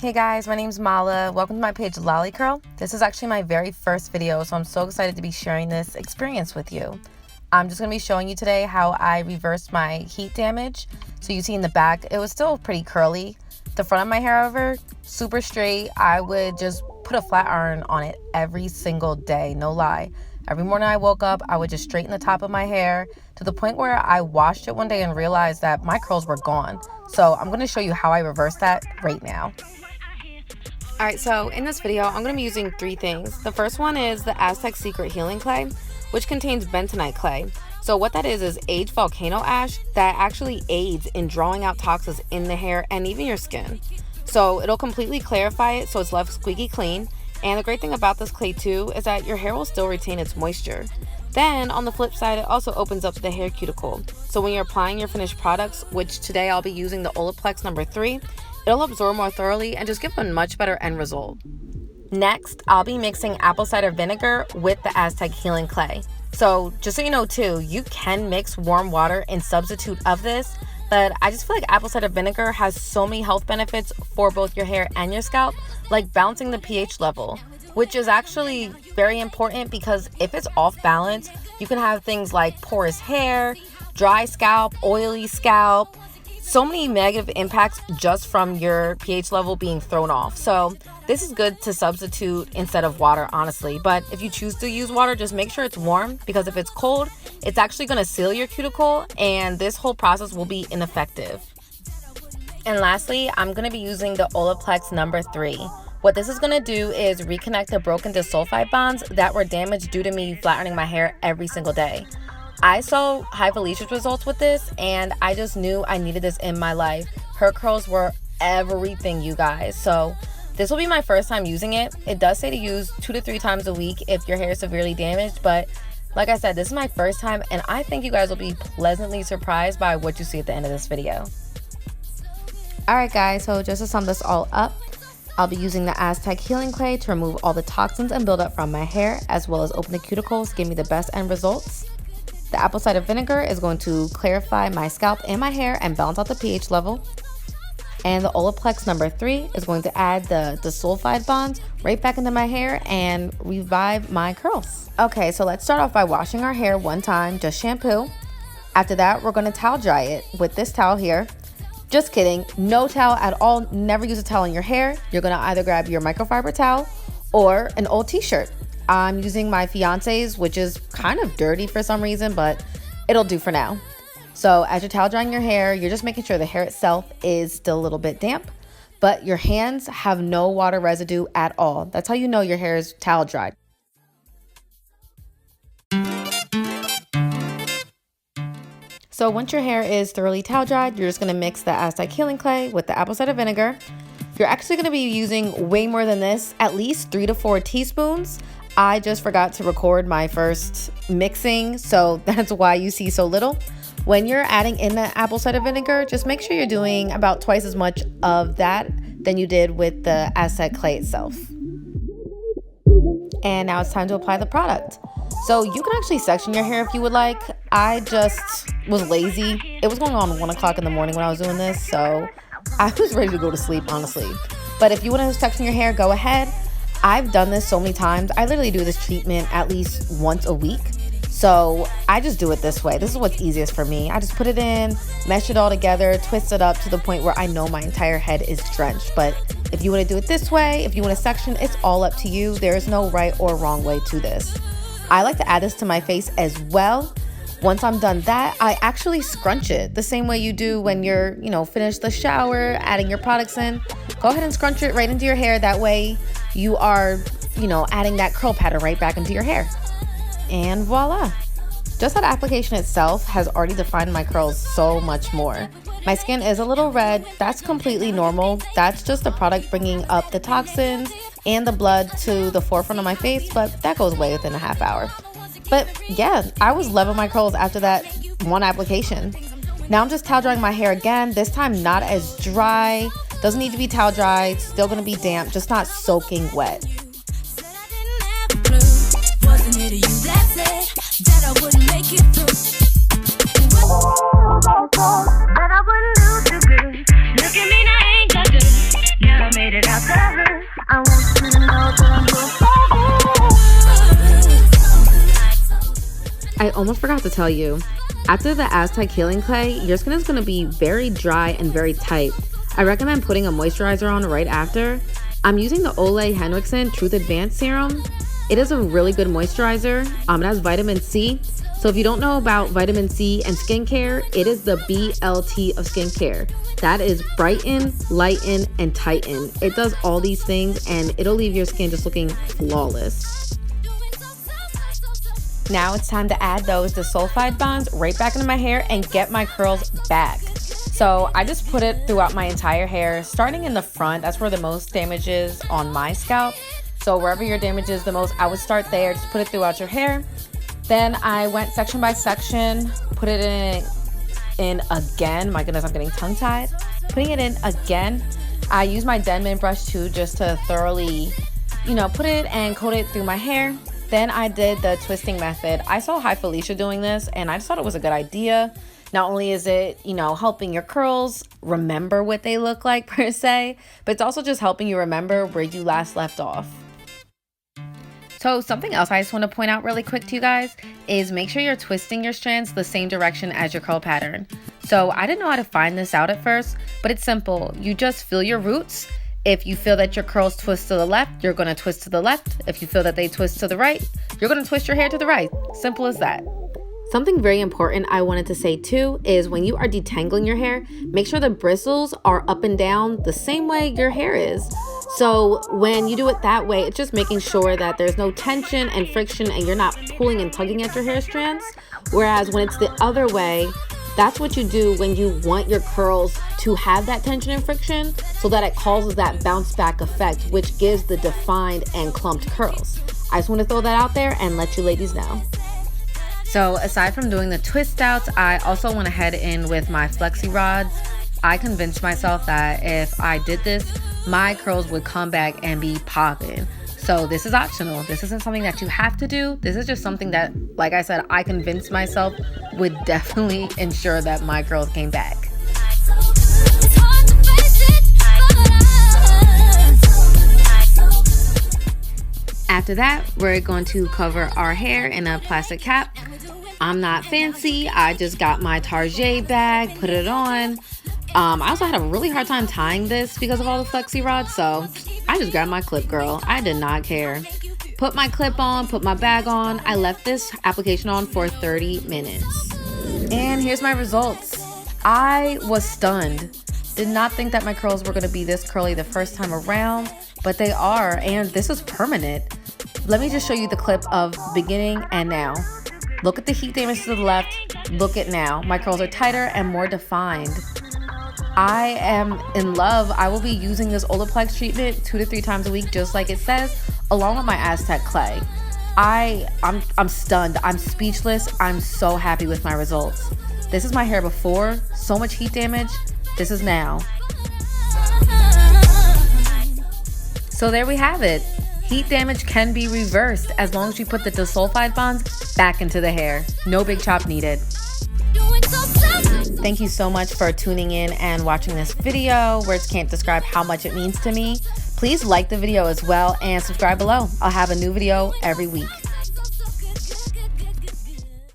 Hey guys, my name's Mala. Welcome to my page Lolly Curl. This is actually my very first video, so I'm so excited to be sharing this experience with you. I'm just going to be showing you today how I reversed my heat damage. So you see in the back, it was still pretty curly. The front of my hair, however, super straight. I would just put a flat iron on it every single day, no lie. Every morning I woke up, I would just straighten the top of my hair to the point where I washed it one day and realized that my curls were gone. So I'm going to show you how I reversed that right now. Alright, so in this video, I'm going to be using three things. The first one is the Aztec Secret Healing Clay, which contains bentonite clay. So what that is aged volcano ash that actually aids in drawing out toxins in the hair and even your skin. So it'll completely clarify it so it's left squeaky clean. And the great thing about this clay too is that your hair will still retain its moisture. Then on the flip side, it also opens up the hair cuticle. So when you're applying your finished products, which today I'll be using the Olaplex No. 3, it'll absorb more thoroughly and just give a much better end result. Next, I'll be mixing apple cider vinegar with the Aztec Healing Clay. So just so you know too, you can mix warm water in substitute of this, but I just feel like apple cider vinegar has so many health benefits for both your hair and your scalp, like balancing the pH level, which is actually very important because if it's off balance, you can have things like porous hair, dry scalp, oily scalp, so many negative impacts just from your pH level being thrown off. So this is good to substitute instead of water, honestly. But if you choose to use water, just make sure it's warm, because if it's cold, it's actually going to seal your cuticle and this whole process will be ineffective. And lastly, I'm going to be using the Olaplex No. 3. What this is going to do is reconnect the broken disulfide bonds that were damaged due to me flattening my hair every single day. I saw high Felicia's results with this and I just knew I needed this in my life. Her curls were everything, you guys. So this will be my first time using it. It does say to use 2 to 3 times a week if your hair is severely damaged, but like I said, this is my first time and I think you guys will be pleasantly surprised by what you see at the end of this video. Alright guys, so just to sum this all up, I'll be using the Aztec Healing Clay to remove all the toxins and buildup from my hair, as well as open the cuticles, give me the best end results. The apple cider vinegar is going to clarify my scalp and my hair and balance out the pH level. And the Olaplex No. 3 is going to add the disulfide bonds right back into my hair and revive my curls. Okay, so let's start off by washing our hair one time, just shampoo. After that, we're going to towel dry it with this towel here. Just kidding, no towel at all. Never use a towel in your hair. You're going to either grab your microfiber towel or an old t-shirt. I'm using my fiance's, which is kind of dirty for some reason, but it'll do for now. So as you're towel drying your hair, you're just making sure the hair itself is still a little bit damp, but your hands have no water residue at all. That's how you know your hair is towel dried. So once your hair is thoroughly towel dried, you're just going to mix the Aztec Healing Clay with the apple cider vinegar. You're actually going to be using way more than this, at least 3 to 4 teaspoons. I just forgot to record my first mixing, so that's why you see so little. When you're adding in the apple cider vinegar, just make sure you're doing about twice as much of that than you did with the Aztec clay itself. And now it's time to apply the product. So you can actually section your hair if you would like. I just was lazy. It was going on 1 o'clock in the morning when I was doing this, so I was ready to go to sleep, honestly. But if you want to section your hair, go ahead. I've done this so many times. I literally do this treatment at least once a week. So I just do it this way. This is what's easiest for me. I just put it in, mesh it all together, twist it up to the point where I know my entire head is drenched. But if you want to do it this way, if you want to section, it's all up to you. There is no right or wrong way to this. I like to add this to my face as well. Once I'm done that, I actually scrunch it the same way you do when you're, finished the shower, adding your products in. Go ahead and scrunch it right into your hair. That way you are, adding that curl pattern right back into your hair. And voila. Just that application itself has already defined my curls so much more. My skin is a little red. That's completely normal. That's just the product bringing up the toxins and the blood to the forefront of my face, but that goes away within a half hour. But yeah, I was loving my curls after that one application. Now I'm just towel drying my hair again, this time not as dry. Doesn't need to be towel dry, it's still gonna be damp, just not soaking wet. But I wouldn't do too good. Look at me now, ain't got good. Now I made it out almost forgot to tell you, after the Aztec healing clay, your skin is going to be very dry and very tight. I recommend putting a moisturizer on right after. I'm using the Olay Henriksen Truth Advanced Serum. It is a really good moisturizer. It has vitamin C. So if you don't know about vitamin C and skincare, it is the BLT of skincare. That is brighten, lighten, and tighten. It does all these things and it'll leave your skin just looking flawless. Now it's time to add those disulfide bonds right back into my hair and get my curls back. So I just put it throughout my entire hair, starting in the front. That's where the most damage is on my scalp. So wherever your damage is the most, I would start there. Just put it throughout your hair. Then I went section by section, put it in again. My goodness, I'm getting tongue-tied. Putting it in again. I use my Denman brush too, just to thoroughly, put it and coat it through my hair. Then I did the twisting method. I saw Hi Felicia doing this and I just thought it was a good idea. Not only is it, helping your curls remember what they look like per se, but it's also just helping you remember where you last left off. So something else I just want to point out really quick to you guys is make sure you're twisting your strands the same direction as your curl pattern. So I didn't know how to find this out at first, but it's simple. You just feel your roots. If you feel that your curls twist to the left, you're going to twist to the left. If you feel that they twist to the right, you're going to twist your hair to the right. Simple as that. Something very important I wanted to say too is when you are detangling your hair, make sure the bristles are up and down the same way your hair is. So when you do it that way, it's just making sure that there's no tension and friction and you're not pulling and tugging at your hair strands. Whereas when it's the other way, that's what you do when you want your curls to have that tension and friction so that it causes that bounce back effect, which gives the defined and clumped curls. I just want to throw that out there and let you ladies know. So aside from doing the twist outs, I also went ahead in with my Flexi rods. I convinced myself that if I did this, my curls would come back and be popping. So this is optional. This isn't something that you have to do. This is just something that, like I said, I convinced myself would definitely ensure that my curls came back. After that, we're going to cover our hair in a plastic cap. I'm not fancy. I just got my Target bag, put it on. I also had a really hard time tying this because of all the Flexi rods, so I just grabbed my clip, girl. I did not care. Put my clip on, put my bag on. I left this application on for 30 minutes. And here's my results. I was stunned. Did not think that my curls were going to be this curly the first time around, but they are, and this is permanent. Let me just show you the clip of beginning and now. Look at the heat damage to the left. Look at now. My curls are tighter and more defined. I am in love. I will be using this Olaplex treatment 2 to 3 times a week, just like it says, along with my Aztec clay. I'm stunned. I'm speechless. I'm so happy with my results. This is my hair before. So much heat damage. This is now. So there we have it. Heat damage can be reversed as long as you put the disulfide bonds back into the hair. No big chop needed. Thank you so much for tuning in and watching this video. Words can't describe how much it means to me. Please like the video as well and subscribe below. I'll have a new video every week.